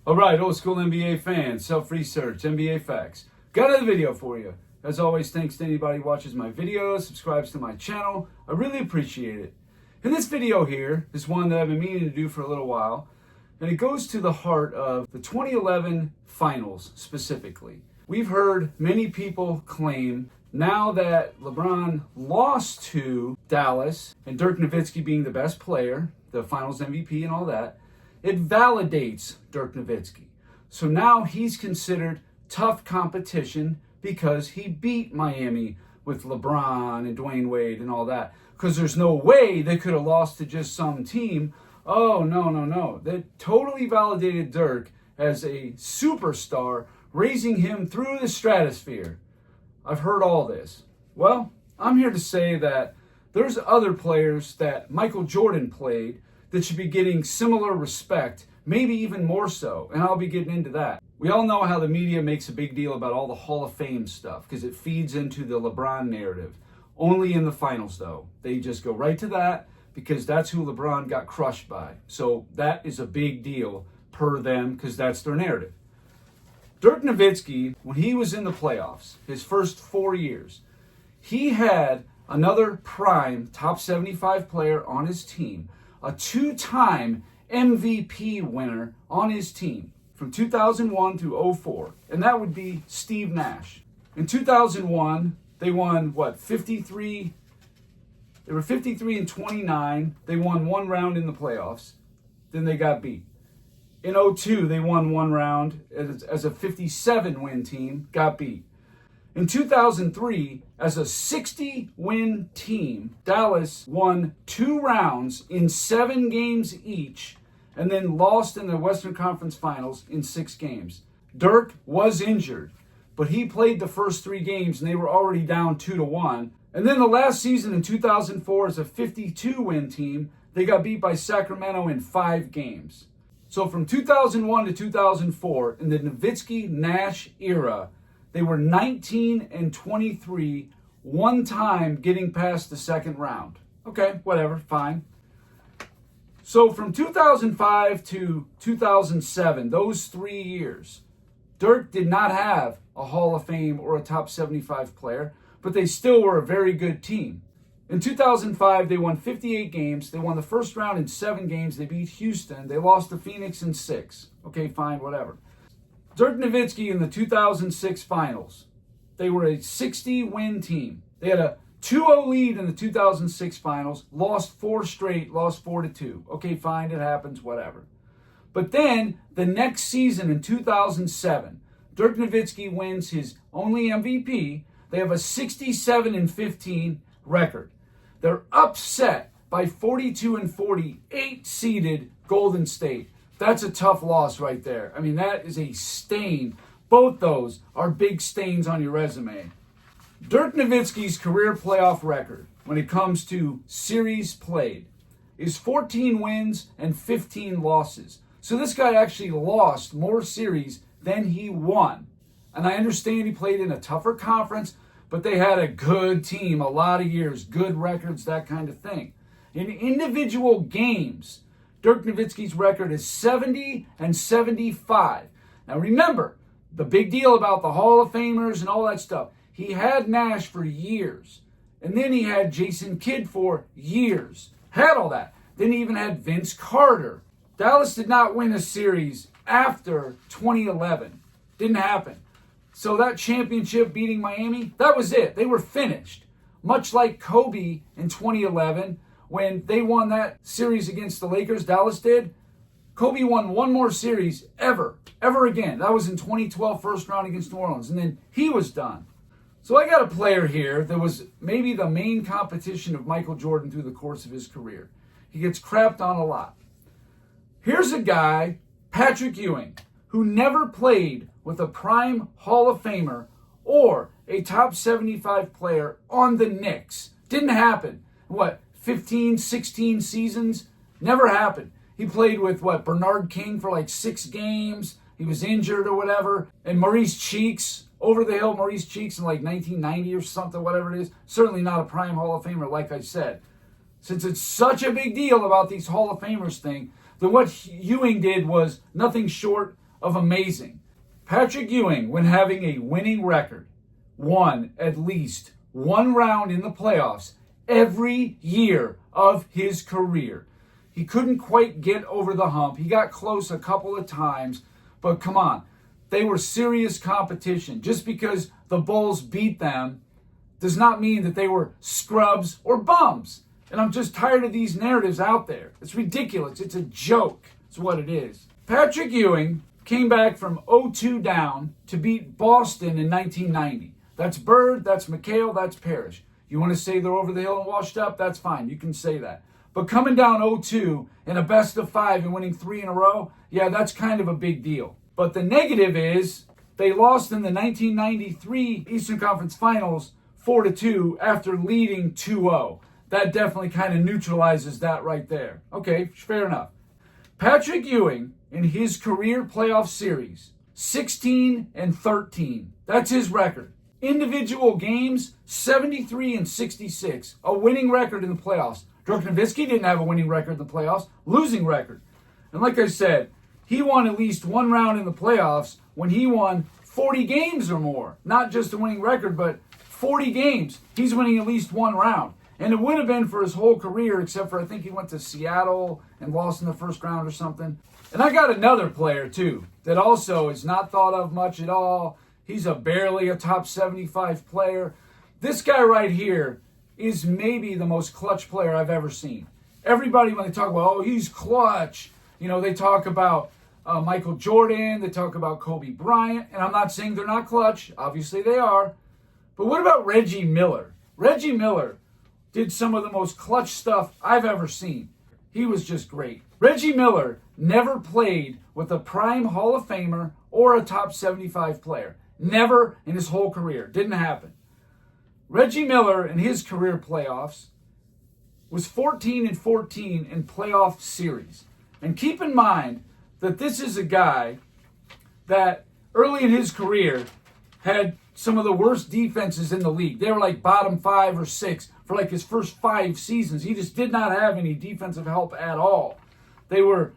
All right, old school NBA fans, self-research, NBA facts. Got another video for you. As always, thanks to anybody who watches my videos, subscribes to my channel. I really appreciate it. In this video here is one that I've been meaning to do for a little while, and it goes to the heart of the 2011 finals specifically. We've heard many people claim now that LeBron lost to Dallas and Dirk Nowitzki being the best player, the finals MVP and all that, it validates Dirk Nowitzki. So now he's considered tough competition because he beat Miami with LeBron and Dwayne Wade and all that. Because there's no way they could have lost to just some team. Oh, no. That totally validated Dirk as a superstar, raising him through the stratosphere. I've heard all this. Well, I'm here to say that there's other players that Michael Jordan played that should be getting similar respect, maybe even more so, and I'll be getting into that. We all know how the media makes a big deal about all the Hall of Fame stuff because it feeds into the LeBron narrative. Only in the finals, though. They just go right to that because that's who LeBron got crushed by. So that is a big deal per them because that's their narrative. Dirk Nowitzki, when he was in the playoffs, his first 4 years, he had another prime top 75 player on his team, a two-time MVP winner on his team from 2001 through 2004, and that would be Steve Nash. In 2001, they won, 53? They were 53-29. They won one round in the playoffs. Then they got beat. In 2002, they won one round as a 57-win team, got beat. In 2003, as a 60-win team, Dallas won 2 rounds in 7 games each and then lost in the Western Conference Finals in 6 games. Dirk was injured, but he played the first 3 games and they were already down 2-1. And then the last season in 2004, as a 52-win team, they got beat by Sacramento in 5 games. So from 2001 to 2004, in the Nowitzki-Nash era, they were 19-23, one time getting past the second round. Okay, whatever, fine. So from 2005 to 2007, those 3 years, Dirk did not have a Hall of Fame or a top 75 player, but they still were a very good team. In 2005, they won 58 games. They won the first round in 7 games. They beat Houston. They lost to Phoenix in 6. Okay, fine, whatever. Dirk Nowitzki in the 2006 finals, they were a 60-win team. They had a 2-0 lead in the 2006 finals, lost 4 straight, lost 4-2. Okay, fine, it happens, whatever. But then, the next season in 2007, Dirk Nowitzki wins his only MVP. They have a 67-15 record. They're upset by 42-40, 8-seeded Golden State. That's a tough loss right there. I mean, that is a stain. Both those are big stains on your resume. Dirk Nowitzki's career playoff record, when it comes to series played, is 14 wins and 15 losses. So this guy actually lost more series than he won. And I understand he played in a tougher conference, but they had a good team, a lot of years, good records, that kind of thing. In individual games, Dirk Nowitzki's record is 70-75. Now remember, the big deal about the Hall of Famers and all that stuff, he had Nash for years. And then he had Jason Kidd for years. Had all that. Then he even had Vince Carter. Dallas did not win a series after 2011. Didn't happen. So that championship beating Miami, that was it. They were finished. Much like Kobe in 2011, when they won that series against the Lakers, Dallas did. Kobe won one more series ever again. That was in 2012, first round against New Orleans. And then he was done. So I got a player here that was maybe the main competition of Michael Jordan through the course of his career. He gets crapped on a lot. Here's a guy, Patrick Ewing, who never played with a prime Hall of Famer or a top 75 player on the Knicks. Didn't happen. 15, 16 seasons? Never happened. He played with, Bernard King for 6 games. He was injured or whatever. And Maurice Cheeks, over the hill Maurice Cheeks in 1990 or something, whatever it is. Certainly not a prime Hall of Famer, like I said. Since it's such a big deal about these Hall of Famers thing, then what Ewing did was nothing short of amazing. Patrick Ewing, when having a winning record, won at least one round in the playoffs every year of his career. He couldn't quite get over the hump. He got close a couple of times, but come on. They were serious competition. Just because the Bulls beat them does not mean that they were scrubs or bums. And I'm just tired of these narratives out there. It's ridiculous. It's a joke. It's what it is. Patrick Ewing came back from 0-2 down to beat Boston in 1990. That's Bird, that's McHale, that's Parrish. You want to say they're over the hill and washed up? That's fine. You can say that. But coming down 0-2 in a best of 5 and winning 3 in a row, yeah, that's kind of a big deal. But the negative is they lost in the 1993 Eastern Conference Finals 4-2 after leading 2-0. That definitely kind of neutralizes that right there. Okay, fair enough. Patrick Ewing, in his career playoff series, 16-13. That's his record. Individual games, 73-66. A winning record in the playoffs. Dirk Nowitzki didn't have a winning record in the playoffs. Losing record. And like I said, he won at least one round in the playoffs when he won 40 games or more. Not just a winning record, but 40 games. He's winning at least one round. And it would have been for his whole career, except for I think he went to Seattle and lost in the first round or something. And I got another player, too, that also is not thought of much at all. He's barely a top 75 player. This guy right here is maybe the most clutch player I've ever seen. Everybody, when they talk about, oh, he's clutch, you know, they talk about Michael Jordan, they talk about Kobe Bryant, and I'm not saying they're not clutch. Obviously they are. But what about Reggie Miller? Reggie Miller did some of the most clutch stuff I've ever seen. He was just great. Reggie Miller never played with a prime Hall of Famer or a top 75 player. Never in his whole career. Didn't happen. Reggie Miller in his career playoffs was 14-14 in playoff series. And keep in mind that this is a guy that early in his career had some of the worst defenses in the league. They were like bottom 5 or 6 for like his first 5 seasons. He just did not have any defensive help at all. They were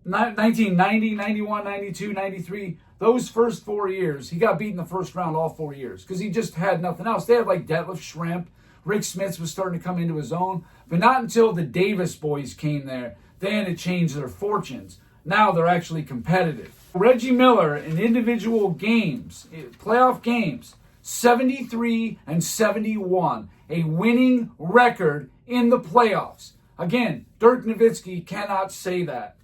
1990, 91, 92, 93. Those first 4 years, he got beat in the first round all 4 years because he just had nothing else. They had like Detlef Schrempf. Rick Smith was starting to come into his own. But not until the Davis boys came there, then it changed their fortunes. Now they're actually competitive. Reggie Miller in individual games, playoff games, 73-71, a winning record in the playoffs. Again, Dirk Nowitzki cannot say that.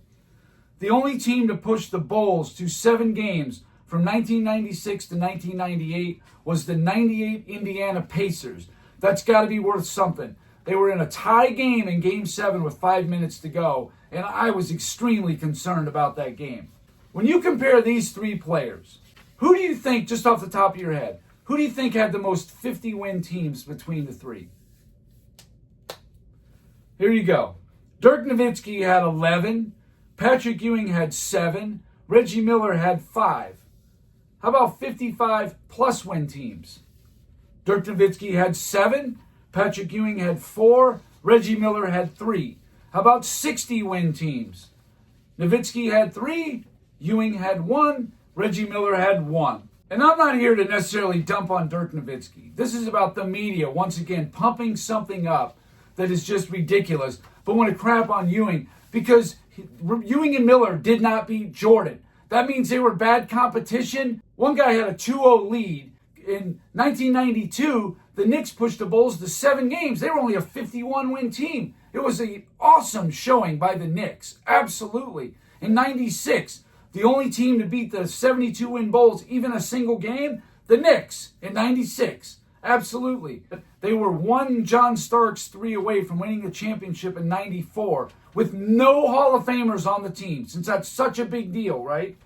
The only team to push the Bulls to 7 games from 1996 to 1998 was the 98 Indiana Pacers. That's got to be worth something. They were in a tie game in Game 7 with 5 minutes to go, and I was extremely concerned about that game. When you compare these 3 players, who do you think, just off the top of your head, who do you think had the most 50-win teams between the 3? Here you go. Dirk Nowitzki had 11. Patrick Ewing had 7. Reggie Miller had 5. How about 55-plus win teams? Dirk Nowitzki had 7. Patrick Ewing had 4. Reggie Miller had 3. How about 60-win teams? Nowitzki had 3. Ewing had 1. Reggie Miller had 1. And I'm not here to necessarily dump on Dirk Nowitzki. This is about the media, once again, pumping something up that is just ridiculous, but want to crap on Ewing because Ewing and Miller did not beat Jordan. That means they were bad competition. One guy had a 2-0 lead. In 1992, the Knicks pushed the Bulls to 7 games. They were only a 51-win team. It was an awesome showing by the Knicks. Absolutely. In 96, the only team to beat the 72-win Bulls, even a single game, the Knicks in 96. Absolutely. They were one John Starks 3 away from winning the championship in 94 with no Hall of Famers on the team, since that's such a big deal, right?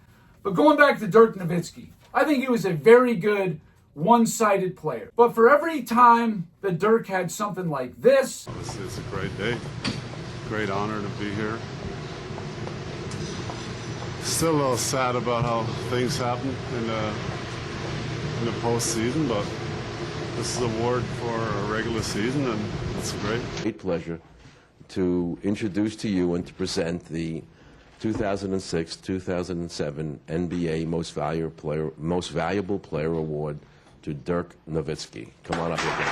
But going back to Dirk Nowitzki, I think he was a very good one-sided player. But for every time that Dirk had something like this... It's a great day. Great honor to be here. Still a little sad about how things happen in the postseason, but this is an award for a regular season, and it's great. Great pleasure to introduce to you and to present the 2006-2007 NBA Most Valuable Player Award to Dirk Nowitzki. Come on up here, Dirk.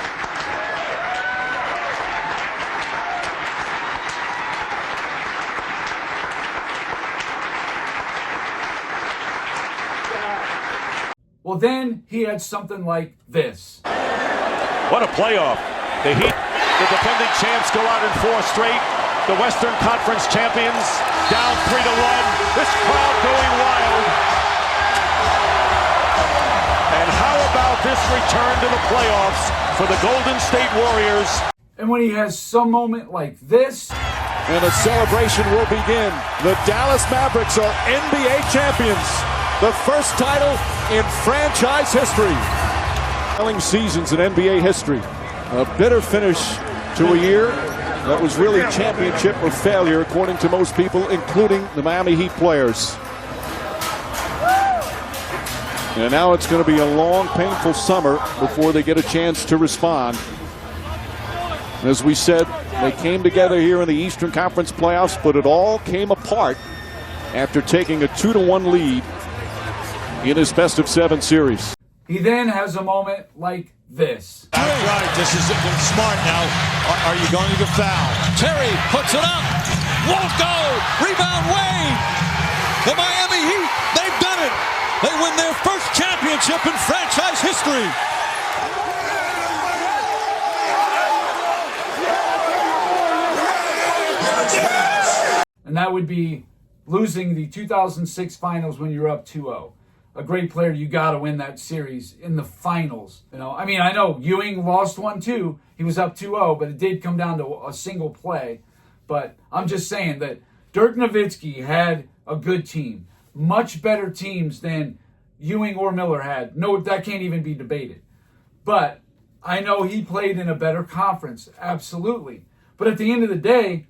Well, then he had something like this. What a playoff. The Heat, the defending champs, go out in 4 straight. The Western Conference champions down 3-1. This crowd going wild. And how about this return to the playoffs for the Golden State Warriors? And when he has some moment like this, and the celebration will begin. The Dallas Mavericks are NBA champions. The first title in franchise history. Telling seasons in NBA history. A bitter finish to a year that was really championship or failure, according to most people, including the Miami Heat players. And now it's going to be a long, painful summer before they get a chance to respond. As we said, they came together here in the Eastern Conference playoffs, but it all came apart after taking a 2-1 lead in his best-of-7 series. he then has a moment like this. That's right. This is smart now. Are you going to foul? Terry puts it up. Won't go. Rebound Wade. The Miami Heat, they've done it. They win their first championship in franchise history. And that would be losing the 2006 finals when you're up 2-0. A great player, you got to win that series in the finals. You know, I mean, I know Ewing lost one too. He was up 2-0, but it did come down to a single play. But I'm just saying that Dirk Nowitzki had a good team. Much better teams than Ewing or Miller had. No, that can't even be debated. But I know he played in a better conference, absolutely. But at the end of the day,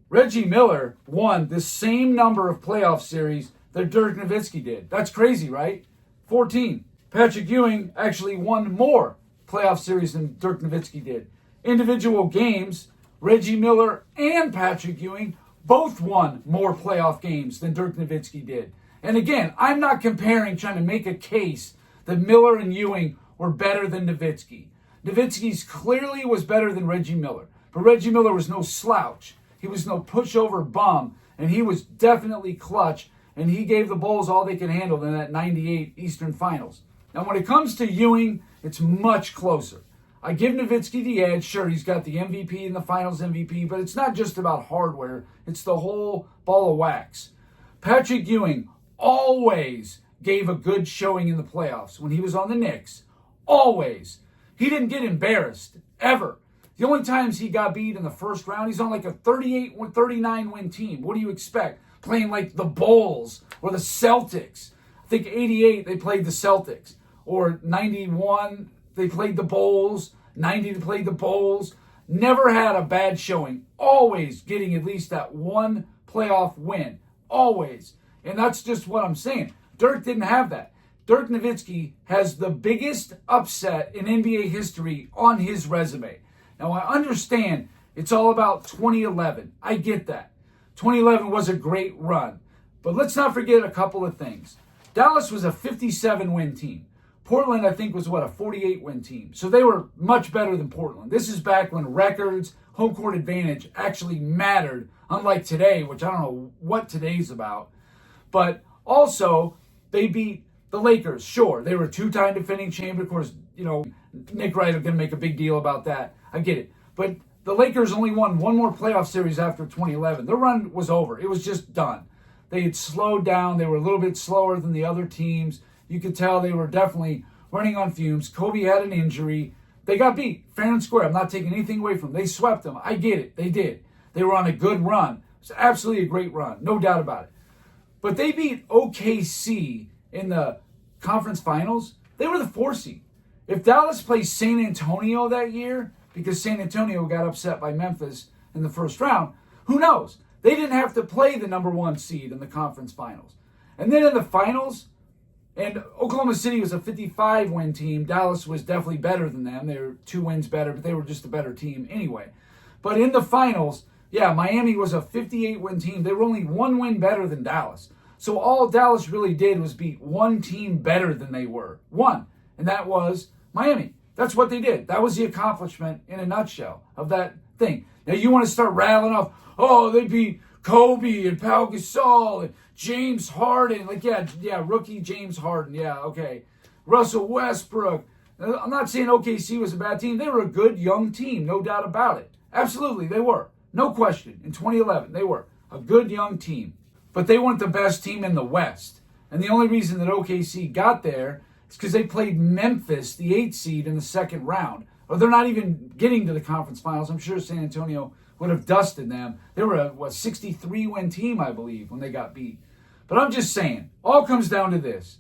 Reggie Miller won the same number of playoff series that Dirk Nowitzki did. That's crazy, right? 14. Patrick Ewing actually won more playoff series than Dirk Nowitzki did. Individual games, Reggie Miller and Patrick Ewing both won more playoff games than Dirk Nowitzki did. And again, I'm not comparing, trying to make a case that Miller and Ewing were better than Nowitzki. Nowitzki's clearly was better than Reggie Miller. But Reggie Miller was no slouch. He was no pushover bum. And he was definitely clutch. And he gave the Bulls all they could handle in that 98 Eastern Finals. Now, when it comes to Ewing, it's much closer. I give Nowitzki the edge. Sure, he's got the MVP and the Finals MVP, but it's not just about hardware. It's the whole ball of wax. Patrick Ewing always gave a good showing in the playoffs when he was on the Knicks. Always. He didn't get embarrassed, ever. The only times he got beat in the first round, he's on like a 39 win team. What do you expect? Playing like the Bulls or the Celtics. I think 88 they played the Celtics. Or 91 they played the Bulls. 90 they played the Bulls. Never had a bad showing. Always getting at least that one playoff win. Always. And that's just what I'm saying. Dirk didn't have that. Dirk Nowitzki has the biggest upset in NBA history on his resume. Now, I understand it's all about 2011. I get that. 2011 was a great run. But let's not forget a couple of things. Dallas was a 57-win team. Portland, I think, was, a 48-win team. So they were much better than Portland. This is back when records, home court advantage actually mattered, unlike today, which I don't know what today's about. But also, they beat the Lakers. Sure, they were a two-time defending champion. Of course, Nick Wright is going to make a big deal about that. I get it. But the Lakers only won one more playoff series after 2011. Their run was over. It was just done. They had slowed down. They were a little bit slower than the other teams. You could tell they were definitely running on fumes. Kobe had an injury. They got beat, fair and square. I'm not taking anything away from them. They swept them. I get it. They did. They were on a good run. It's absolutely a great run. No doubt about it. But they beat OKC in the conference finals. They were the 4 seed. If Dallas plays San Antonio that year, because San Antonio got upset by Memphis in the first round, who knows? They didn't have to play the number 1 seed in the conference finals. And then in the finals, and Oklahoma City was a 55-win team. Dallas was definitely better than them. They were 2 wins better, but they were just a better team anyway. But in the finals, Yeah, Miami was a 58-win team. They were only 1 win better than Dallas. So all Dallas really did was beat one team better than they were. One. And that was Miami. That's what they did. That was the accomplishment in a nutshell of that thing. Now you want to start rattling off, oh, they beat Kobe and Pau Gasol and James Harden. Like, yeah, rookie James Harden. Yeah, okay. Russell Westbrook. I'm not saying OKC was a bad team. They were a good young team, no doubt about it. Absolutely, they were. No question. In 2011, they were a good young team. But they weren't the best team in the West. And the only reason that OKC got there is because they played Memphis, the 8th seed, in the second round. Or they're not even getting to the conference finals. I'm sure San Antonio would have dusted them. They were a 63-win team, I believe, when they got beat. But I'm just saying, all comes down to this.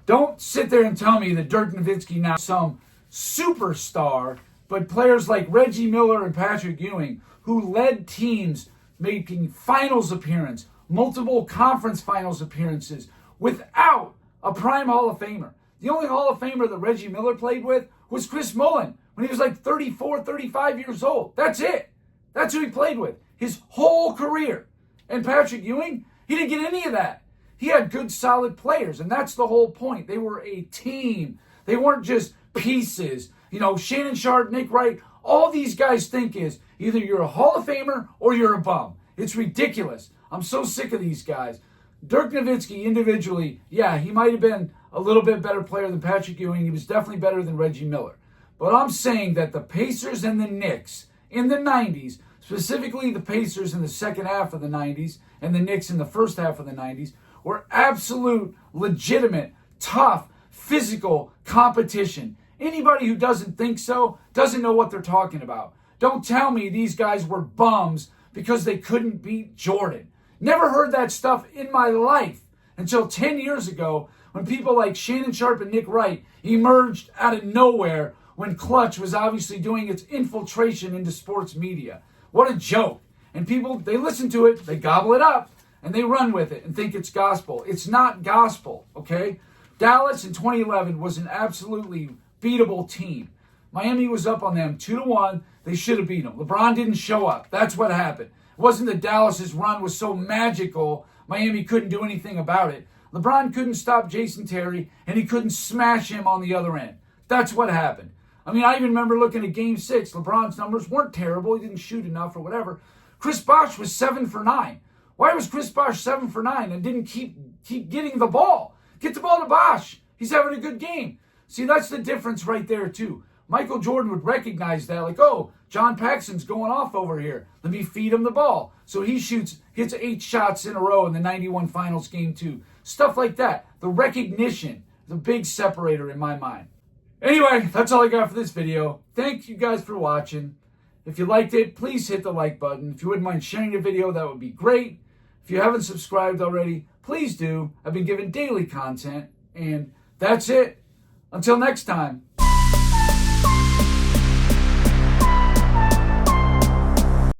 Don't sit there and tell me that Dirk Nowitzki now is some superstar, but players like Reggie Miller and Patrick Ewing, who led teams making finals appearance, multiple conference finals appearances, without a prime Hall of Famer. The only Hall of Famer that Reggie Miller played with was Chris Mullin when he was like 34, 35 years old. That's it. That's who he played with his whole career. And Patrick Ewing, he didn't get any of that. He had good, solid players, and that's the whole point. They were a team. They weren't just pieces. You know, Shannon Sharpe, Nick Wright, all these guys think is either you're a Hall of Famer or you're a bum. It's ridiculous. I'm so sick of these guys. Dirk Nowitzki, individually, yeah, he might have been a little bit better player than Patrick Ewing. He was definitely better than Reggie Miller. But I'm saying that the Pacers and the Knicks in the 90s, specifically the Pacers in the second half of the 90s and the Knicks in the first half of the 90s, were absolute, legitimate, tough, physical competition. Anybody who doesn't think so doesn't know what they're talking about. Don't tell me these guys were bums because they couldn't beat Jordan. Never heard that stuff in my life until 10 years ago when people like Shannon Sharpe and Nick Wright emerged out of nowhere when Clutch was obviously doing its infiltration into sports media. What a joke. And people, they listen to it, they gobble it up, and they run with it and think it's gospel. It's not gospel, okay? Dallas in 2011 was an absolutely beatable team. Miami was up on them 2-1. They should have beat them. LeBron didn't show up. That's what happened. It wasn't that Dallas's run was so magical, Miami couldn't do anything about it. LeBron couldn't stop Jason Terry, and he couldn't smash him on the other end. That's what happened. I mean, I even remember looking at Game 6. LeBron's numbers weren't terrible. He didn't shoot enough or whatever. Chris Bosh was 7 for 9. Why was Chris Bosh 7 for 9 and didn't keep getting the ball? Get the ball to Bosh. He's having a good game. See, that's the difference right there, too. Michael Jordan would recognize that, like, oh, John Paxson's going off over here. Let me feed him the ball. So he hits 8 shots in a row in the 91 Finals Game 2. Stuff like that. The recognition, the big separator in my mind. Anyway, that's all I got for this video. Thank you guys for watching. If you liked it, please hit the like button. If you wouldn't mind sharing the video, that would be great. If you haven't subscribed already, please do. I've been giving daily content. And that's it. Until next time.